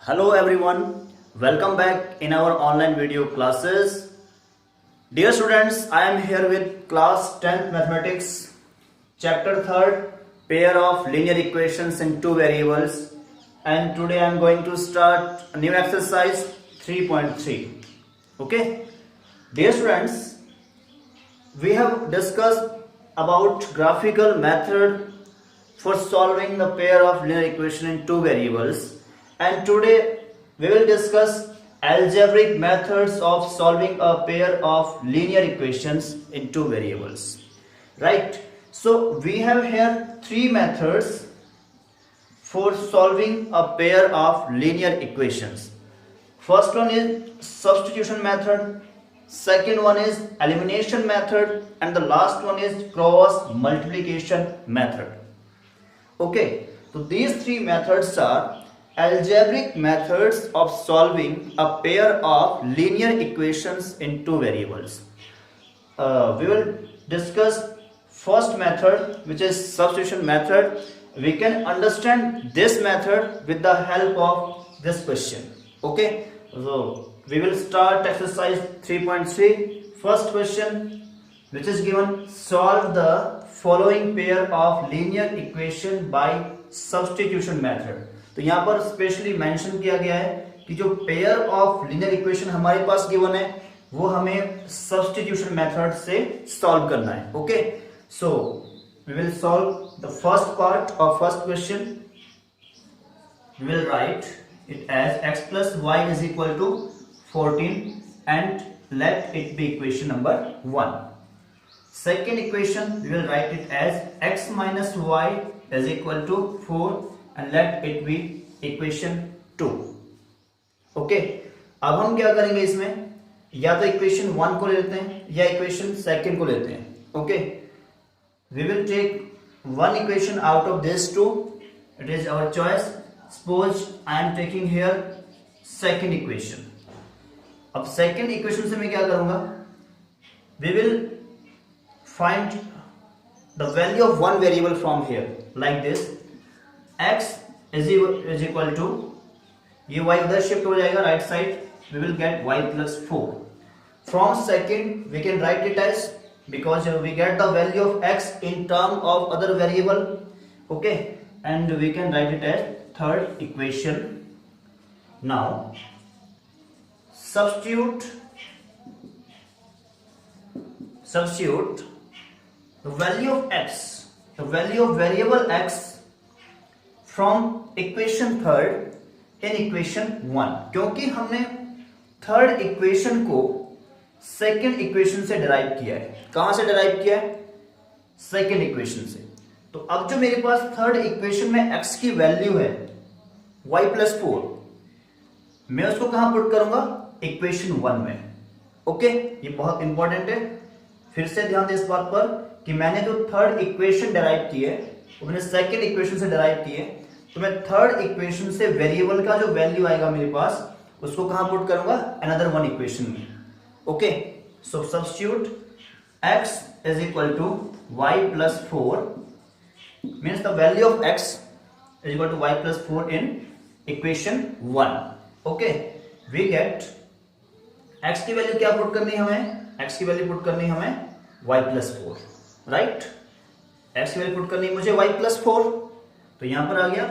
Hello everyone, welcome back in our online video classes. Dear students, I am here with class 10th mathematics, chapter 3rd, pair of linear equations in two variables, and today I am going to start a new exercise 3.3. Okay, dear students, we have discussed about graphical method for solving the pair of linear equation in two variables, and today we will discuss algebraic methods of solving a pair of linear equations in two variables, right? So we have here three methods for solving a pair of linear equations. First one is substitution method, second one is elimination method, and the last one is cross multiplication method. Okay, so these three methods are algebraic methods of solving a pair of linear equations in two variables. We will discuss first method, which is substitution method. We can understand this method with the help of this question. Okay, so we will start exercise 3.3. First question, which is given: solve the following pair of linear equation by substitution method. तो यहाँ पर specially mention किया गया है कि जो pair of linear equation हमारे पास given है वो हमें सब्स्टिट्यूशन मेथड से सॉल्व करना है. Okay, so we will solve the first part of first question. We will write it as x plus y is equal to 14 and let it be equation number 1. Second equation we will write it as x minus y is equal to 4 and let it be equation 2. Okay, अब हम क्या करेंगे इसमें, या तो equation 1 को लेते हैं या इक्वेशन सेकंड को लेते हैं. Okay, we will take one equation out of these two. It is our choice. Suppose I am taking here second equation. अब second equation से मैं क्या करूंगा, we will find the value of one variable from here like this. X is equal to, ये y उधर shift हो जाएगा right side, we will get y plus 4. From second we can write it as, because we get the value of x in term of other variable. Okay, and we can write it as third equation. Now substitute the value of x, the value of variable x from equation third in equation 1, क्योंकि हमने third equation को second equation से derive किया है. कहां से derive किया है? सेकेंड इक्वेशन से. तो अब जो मेरे पास थर्ड इक्वेशन में x की वैल्यू है y प्लस 4, मैं उसको कहां पुट करूंगा? इक्वेशन 1 में. ओके, ये बहुत इंपॉर्टेंट है. फिर से ध्यान दें इस बात पर कि मैंने जो थर्ड इक्वेशन डिराइव की है वो मैंने सेकेंड इक्वेशन से डिराइव की है, तो मैं थर्ड इक्वेशन से वेरिएबल का जो वैल्यू आएगा मेरे पास उसको कहां पुट करूंगा? अनदर वन इक्वेशन में. Okay, so substitute x is equal to y plus 4 means the value of x is equal to y plus 4 in equation 1. Okay, we get x की value क्या put करनी है हमें? x की value put करनी है हमें y plus 4, राइट? x की वैल्यू पुट करनी है मुझे y plus 4, तो यहां पर आ गया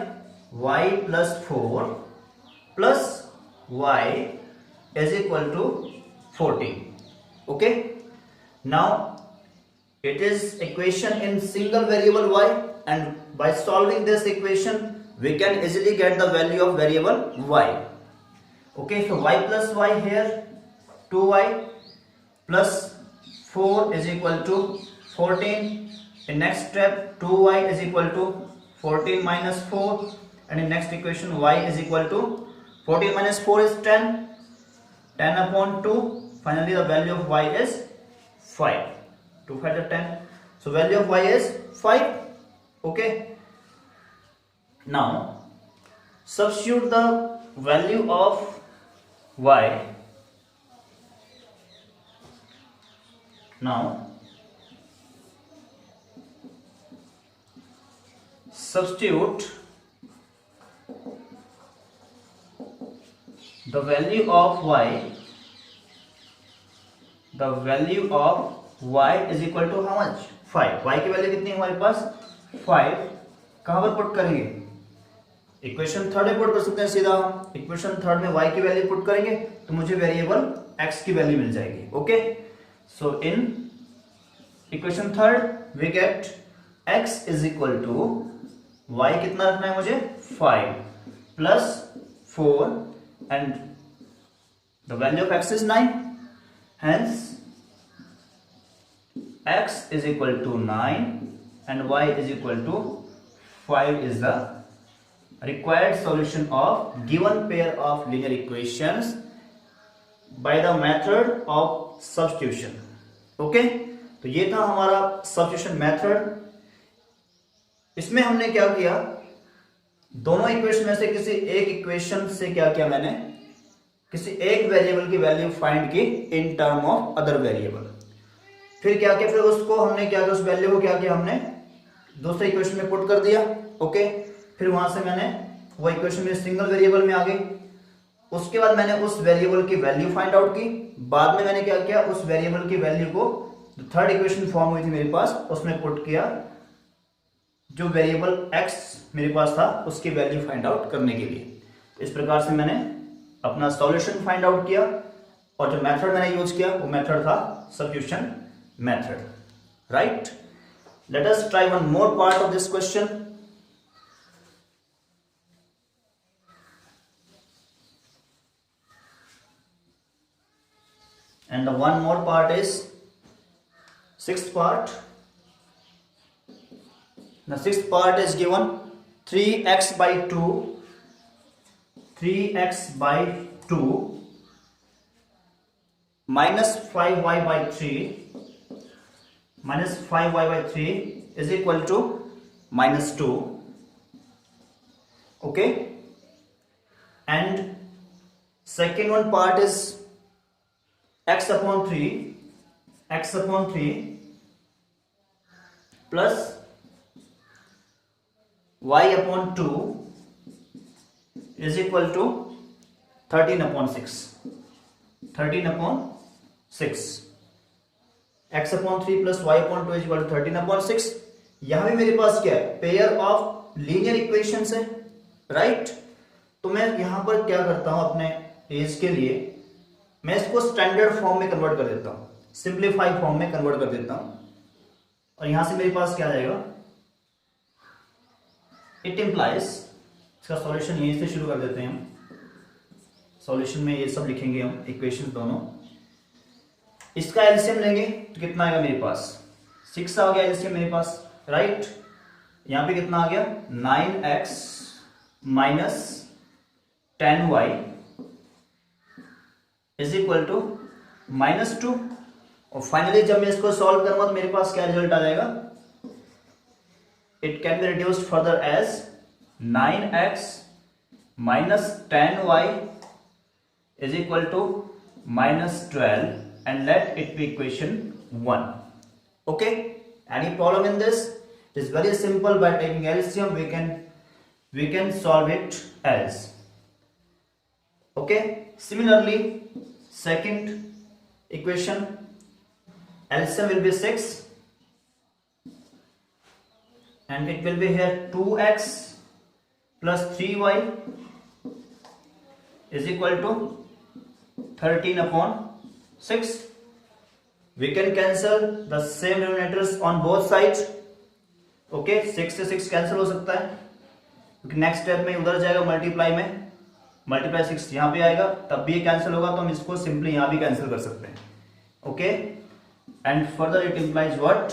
y plus 4 plus y is equal to 14. Okay, now it is equation in single variable y, and by solving this equation we can easily get the value of variable y. Okay, so y plus y here 2y plus 4 is equal to 14. In next step 2y is equal to 14 minus 4, and in next equation y is equal to 14 minus 4 is 10, 10 upon 2. Finally the value of y is 5. 2 5 is 10, so value of y is 5. Okay, now substitute the value of y. Now substitute the value of y is equal to how much 5। y की value कितनी है हमारे पास 5। कहां पर put करेंगे equation third में put कर सकते हैं सीधा। इक्वेशन थर्ड में y की वैल्यू पुट करेंगे तो मुझे वेरिएबल x की वैल्यू मिल जाएगी। Okay, so in equation third we get x is equal to y कितना रखना है मुझे 5 plus 4 and the value of x is 9, hence x is equal to 9 and y is equal to 5 is the required solution of given pair of linear equations by the method of substitution। Okay, तो ये था हमारा substitution method। इसमें हमने क्या किया, दोनों equation में से किसी एक इक्वेशन से क्या किया मैंने, किसी एक वेरिएबल की वैल्यू फाइंड की in term of other variable. फिर क्या किया, फिर उसको हमने क्या किया, उस वैल्यू को क्या किया हमने दूसरे इक्वेशन में पुट कर दिया। ओके, फिर वहां से मैंने वो इक्वेशन में सिंगल वेरिएबल में आ गई। उसके बाद मैंने उस वेरिएबल की वैल्यू फाइंड आउट की। बाद में मैंने क्या किया, उस वेरिएबल की वैल्यू को जो थर्ड इक्वेशन फॉर्म हुई थी मेरे पास उसमें पुट किया, जो वेरिएबल x मेरे पास था उसकी वैल्यू फाइंड आउट करने के लिए। इस प्रकार से मैंने अपना सॉल्यूशन फाइंड आउट किया और जो मेथड मैंने यूज किया वो मेथड था substitution method. Right, let us try one more part of this question. And the one more part is sixth part. The sixth part is given 3x by 2 minus 5y by 3 is equal to minus 2. Okay, and second one part is x upon 3 plus y upon 2 is equal to 13 upon 6। x upon 3 plus y upon 2 is equal to 13 upon 6। यहां भी मेरे पास क्या है, pair of linear equations है। Right, तो मैं यहां पर क्या करता हूं, अपने एज के लिए मैं इसको स्टैंडर्ड फॉर्म में कन्वर्ट कर देता हूं, सिंप्लीफाइड फॉर्म में कन्वर्ट कर देता हूं। और यहां से मेरे पास क्या आ जाएगा, इट इंप्लाइज, इसका सॉल्यूशन यहीं से शुरू कर देते हैं हम। सॉल्यूशन में ये सब लिखेंगे हम इक्वेशन दोनों। इसका एलसीएम लेंगे तो कितना आएगा मेरे पास 6 आ गया एलसीएम मेरे पास। राइट, यहां पे कितना आ गया 9x minus 10y is equal to -2। और फाइनली जब मैं इसको सॉल्व करूंगा तो मेरे पास क्या रिजल्ट आ जाएगा, it can be reduced further as 9x minus 10y is equal to -12 and let it be equation 1. Okay, any problem in this? It is very simple. By taking LCM we can solve it as. Okay, similarly second equation LCM will be 6 and it will be here 2x plus 3y is equal to 13 upon 6. We can cancel the same denominators on both sides. Okay, 6 से 6 cancel हो सकता है क्योंकि next step में उधर जाएगा multiply में, multiply 6 यहाँ पे आएगा तब भी ये कैंसिल होगा, तो हम इसको सिंपली यहाँ भी कैंसिल कर सकते हैं। Okay, and further it implies what,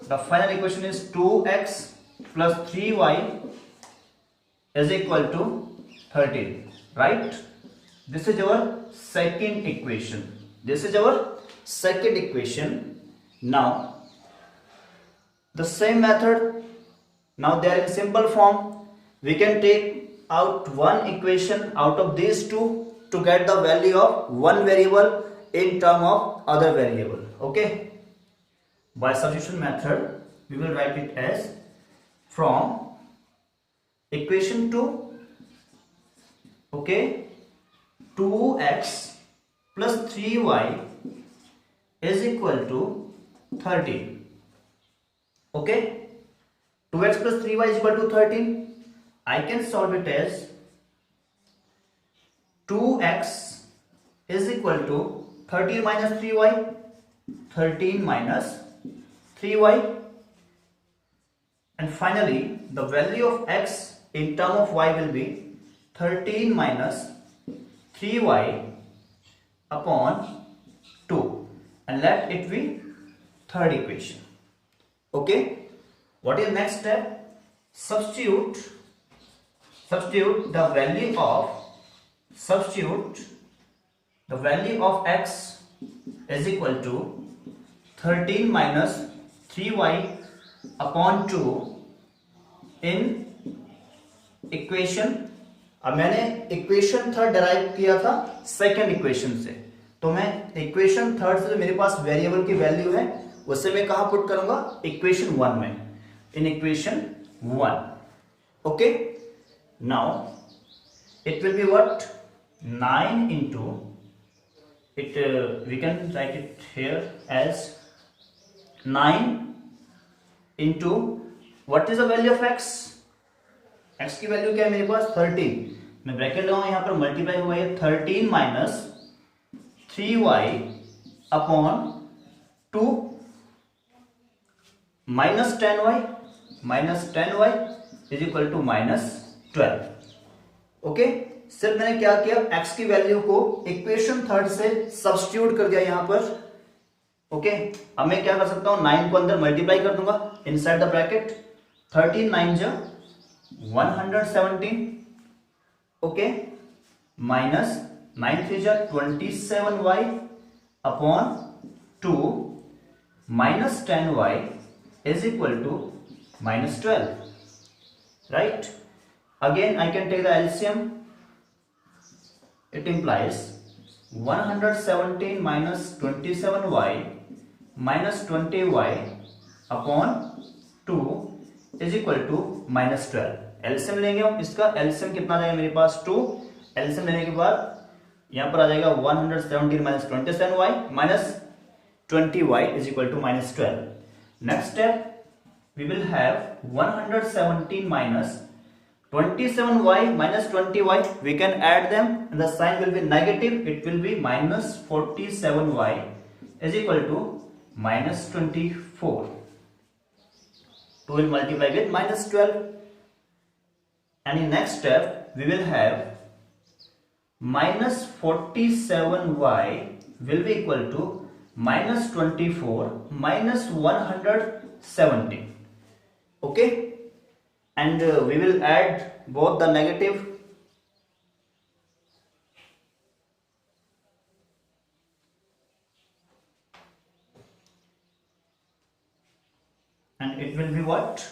the final equation is 2x plus 3y is equal to 13. Right, this is our second equation. Now the same method, now they are in simple form. We can take out one equation out of these two to get the value of one variable in term of other variable. Okay, by substitution method we will write it as from equation 2, okay, 2x plus 3y is equal to 13. Okay, 2x plus 3y is equal to 13. I can solve it as 2x is equal to 13 minus 3y, 13 minus 3y, and finally the value of x in term of y will be 13 minus 3y upon 2, and let it be third equation. Okay, what is next step? Substitute the value of x is equal to 13 minus 3y upon 2 in equation. अब मैंने equation third derive किया था second equation से, तो मैं equation third से जो मेरे पास वेरिएबल की वैल्यू है उसे मैं कहां पुट करूंगा? इक्वेशन वन में, in equation one. Okay, now it will be what? 9 into it, we can write it here as 9 into what is the value of x? x की वैल्यू क्या है मेरे पास? 13. मैं ब्रैकेट लगाऊंगा, यहां पर मल्टीप्लाई हुआ है 13 minus 3y upon 2 minus 10y is equal to minus 12. Okay, सिर्फ मैंने क्या किया? x की वैल्यू को इक्वेशन थर्ड से सब्स्टिट्यूट कर दिया यहां पर. ओके, अब मैं क्या कर सकता हूं? 9 को अंदर मल्टीप्लाई कर दूंगा इनसाइड द ब्रैकेट. 13 9 जा 117. ओके, माइनस 9 3 जा 27y upon 2 minus 10y is equal to minus 12. Right, again I can take the LCM. It implies 117 minus 27y minus 20y upon 2 is equal to minus 12. LCM लेंगे हम इसका. LCM कितना आ जाएगा मेरे पास? 2. LCM लेने के बाद यहां पर आ जाएगा 117 minus 27y minus 20y is equal to minus 12. Next step, we will have 117 minus 27y minus 20y, we can add them and the sign will be negative. It will be minus 47y is equal to minus 24. 2 will multiply with minus 12, and in next step we will have minus 47y will be equal to minus 24 minus 117. Okay, and we will add both the negative. And it will be what?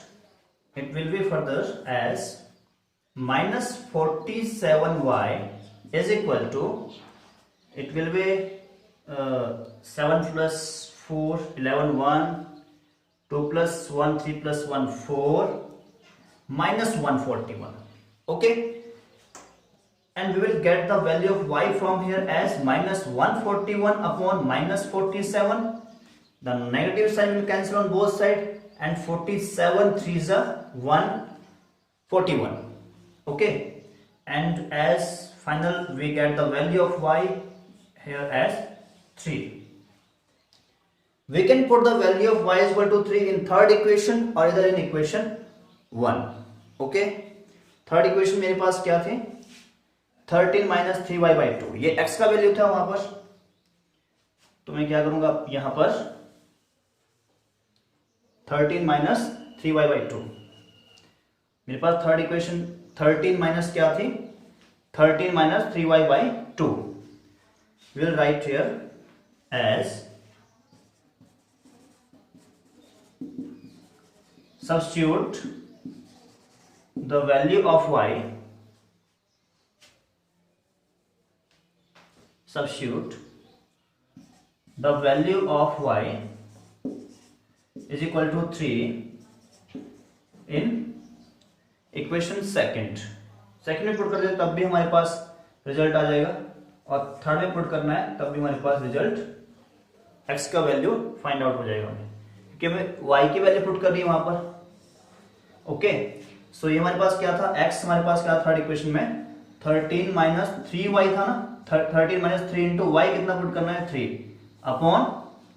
It will be further as minus 47y is equal to, it will be 7 plus 4 11 1, 2 plus 1 3 plus 1 4, minus 141. Okay, and we will get the value of y from here as minus 141 upon minus 47. The negative sign will cancel on both sides, and 47 3s are 141. Okay, and as final we get the value of y here as 3. We can put the value of y is equal to 3 in third equation or either in equation 1. Okay, third equation मेरे पास क्या थे? 13 minus 3y by 2, ये x का value था वहां पर. तो मैं क्या करूंगा यहां पर? 13 माइनस 3y बाई 2. मेरे पास थर्ड इक्वेशन 13 माइनस क्या थी? 13 minus 3y by 2. Will write here as substitute the value of y, substitute the value of y is equal to 3 in equation second में पुट कर दे तब भी हमारे पास रिजल्ट आ जाएगा. और थर्ड में पुट करना है, तब भी हमारे पास रिजल्ट x का वैल्यू फाइंड आउट हो जाएगा हमें, क्योंकि हमें y की वैल्यू पुट करनी है वहां पर। ओके, सो ये हमारे पास क्या था, x हमारे पास क्या था थर्ड इक्वेशन में 13 माइनस 3y था ना, 13 माइनस 3 इंटू वाई कितना पुट करना है 3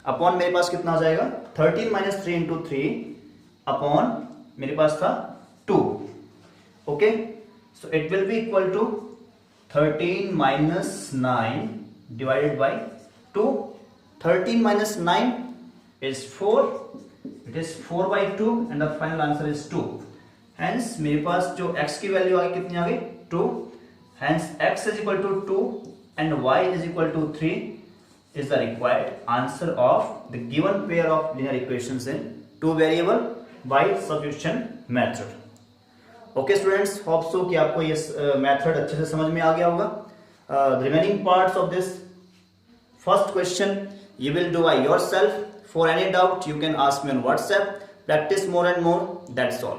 अपॉन मेरे पास कितना आ जाएगा 13 माइनस 3 इंटू 3 अपॉन मेरे पास था 2। Okay, so it will be equal to 13 minus 9 divided by 2। 13 minus 9 is 4. It is 4 by 2 and the final answer is 2. Hence मेरे पास जो x की वैल्यू आ गई कितनी आ गई 2. Hence x is equal to 2 and y is equal to 3 is the required answer of the given pair of linear equations in two variable by substitution method. Okay students, hope so कि आपको ये method अच्छे से समझ में आ गया होगा. The remaining parts of this first question you will do by yourself. For any doubt you can ask me on WhatsApp. Practice more and more, that's all.